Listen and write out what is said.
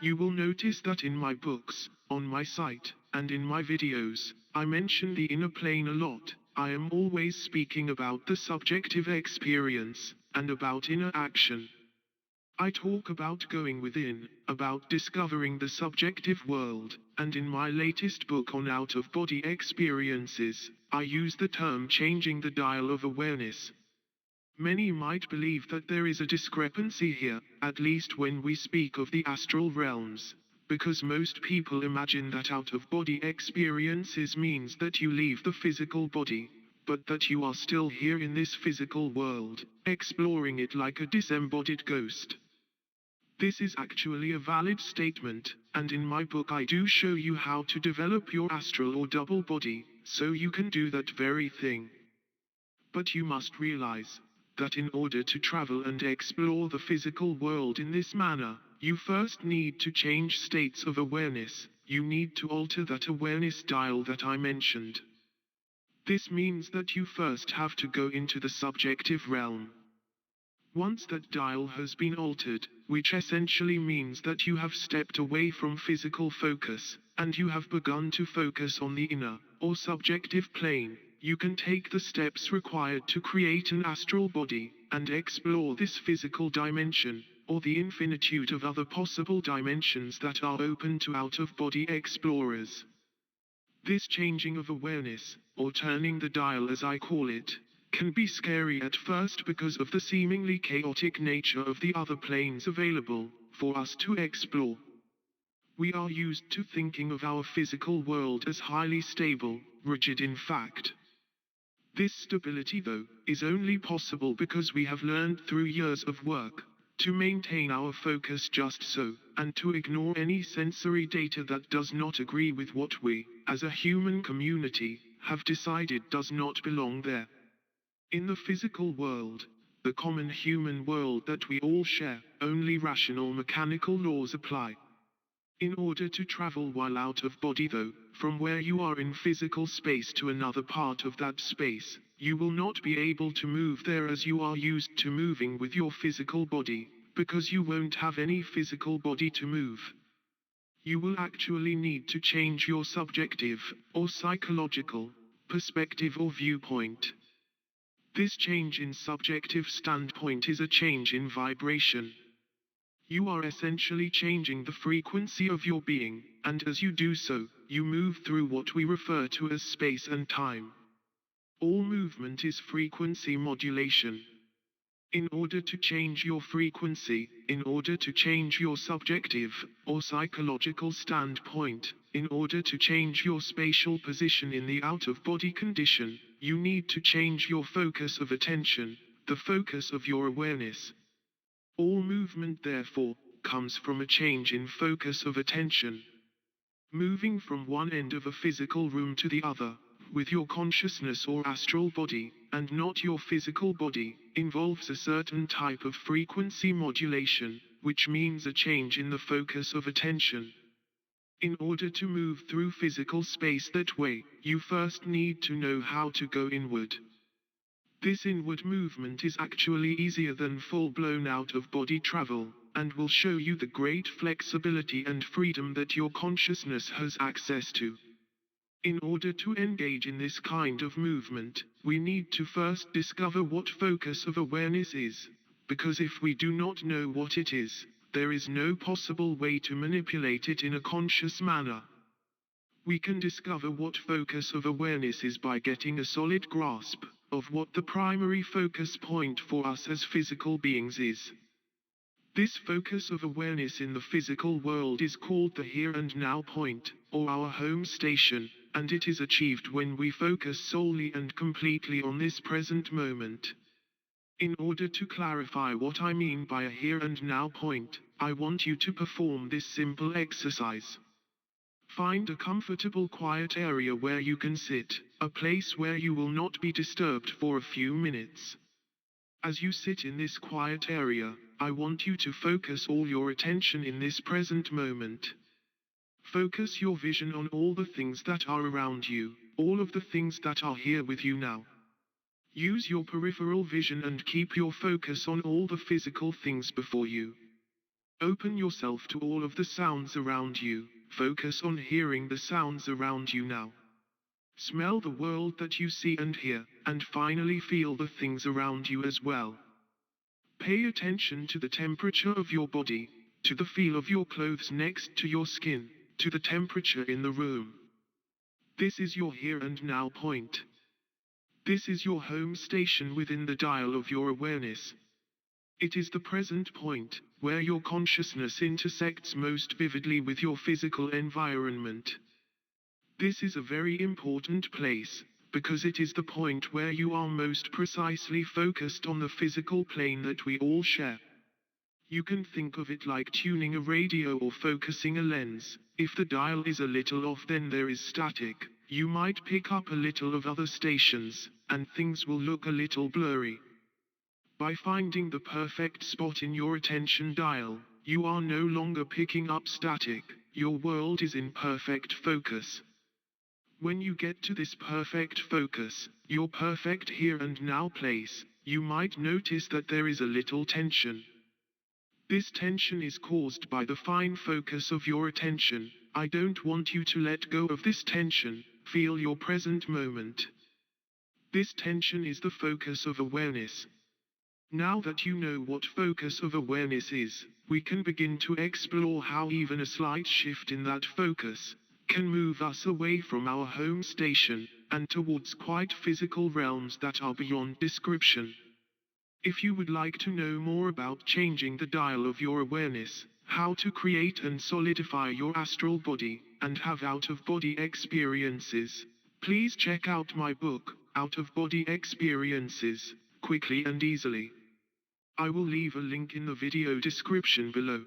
You will notice that in my books, on my site, and in my videos, I mention the inner plane a lot. I am always speaking about the subjective experience, and about inner action. I talk about going within, about discovering the subjective world, and in my latest book on out-of-body experiences, I use the term changing the dial of awareness. Many might believe that there is a discrepancy here, at least when we speak of the astral realms, because most people imagine that out-of-body experiences means that you leave the physical body, but that you are still here in this physical world, exploring it like a disembodied ghost. This is actually a valid statement, and in my book I do show you how to develop your astral or double body, so you can do that very thing. But you must realize that in order to travel and explore the physical world in this manner, you first need to change states of awareness. You need to alter that awareness dial that I mentioned. This means that you first have to go into the subjective realm. Once that dial has been altered, which essentially means that you have stepped away from physical focus, and you have begun to focus on the inner, or subjective plane, you can take the steps required to create an astral body, and explore this physical dimension, or the infinitude of other possible dimensions that are open to out-of-body explorers. This changing of awareness, or turning the dial as I call it, can be scary at first because of the seemingly chaotic nature of the other planes available for us to explore. We are used to thinking of our physical world as highly stable, rigid in fact. This stability, though, is only possible because we have learned through years of work to maintain our focus just so, and to ignore any sensory data that does not agree with what we, as a human community, have decided does not belong there. In the physical world, the common human world that we all share, only rational mechanical laws apply. In order to travel while out of body, though, from where you are in physical space to another part of that space, you will not be able to move there as you are used to moving with your physical body, because you won't have any physical body to move. You will actually need to change your subjective, or psychological, perspective or viewpoint. This change in subjective standpoint is a change in vibration. You are essentially changing the frequency of your being, and as you do so, you move through what we refer to as space and time. All movement is frequency modulation. In order to change your frequency, in order to change your subjective, or psychological standpoint, in order to change your spatial position in the out-of-body condition, you need to change your focus of attention, the focus of your awareness. All movement, therefore, comes from a change in focus of attention. Moving from one end of a physical room to the other, with your consciousness or astral body, and not your physical body, involves a certain type of frequency modulation, which means a change in the focus of attention. In order to move through physical space that way, you first need to know how to go inward. This inward movement is actually easier than full-blown out-of-body travel, and will show you the great flexibility and freedom that your consciousness has access to. In order to engage in this kind of movement, we need to first discover what focus of awareness is, because if we do not know what it is, there is no possible way to manipulate it in a conscious manner. We can discover what focus of awareness is by getting a solid grasp of what the primary focus point for us as physical beings is. This focus of awareness in the physical world is called the here and now point, or our home station, and it is achieved when we focus solely and completely on this present moment. In order to clarify what I mean by a here and now point, I want you to perform this simple exercise. Find a comfortable quiet area where you can sit, a place where you will not be disturbed for a few minutes. As you sit in this quiet area, I want you to focus all your attention in this present moment. Focus your vision on all the things that are around you, all of the things that are here with you now. Use your peripheral vision and keep your focus on all the physical things before you. Open yourself to all of the sounds around you. Focus on hearing the sounds around you now. Smell the world that you see and hear, and finally feel the things around you as well. Pay attention to the temperature of your body, to the feel of your clothes next to your skin, to the temperature in the room. This is your here and now point. This is your home station within the dial of your awareness. It is the present point, where your consciousness intersects most vividly with your physical environment. This is a very important place, because it is the point where you are most precisely focused on the physical plane that we all share. You can think of it like tuning a radio or focusing a lens. If the dial is a little off, then there is static. You might pick up a little of other stations, and things will look a little blurry. By finding the perfect spot in your attention dial, you are no longer picking up static. Your world is in perfect focus. When you get to this perfect focus, your perfect here and now place, you might notice that there is a little tension. This tension is caused by the fine focus of your attention. I don't want you to let go of this tension. Feel your present moment. This tension is the focus of awareness. Now that you know what focus of awareness is, we can begin to explore how even a slight shift in that focus can move us away from our home station and towards quite physical realms that are beyond description. If you would like to know more about changing the dial of your awareness, how to create and solidify your astral body, and have out-of-body experiences, please check out my book, Out-of-Body Experiences, Quickly and Easily. I will leave a link in the video description below.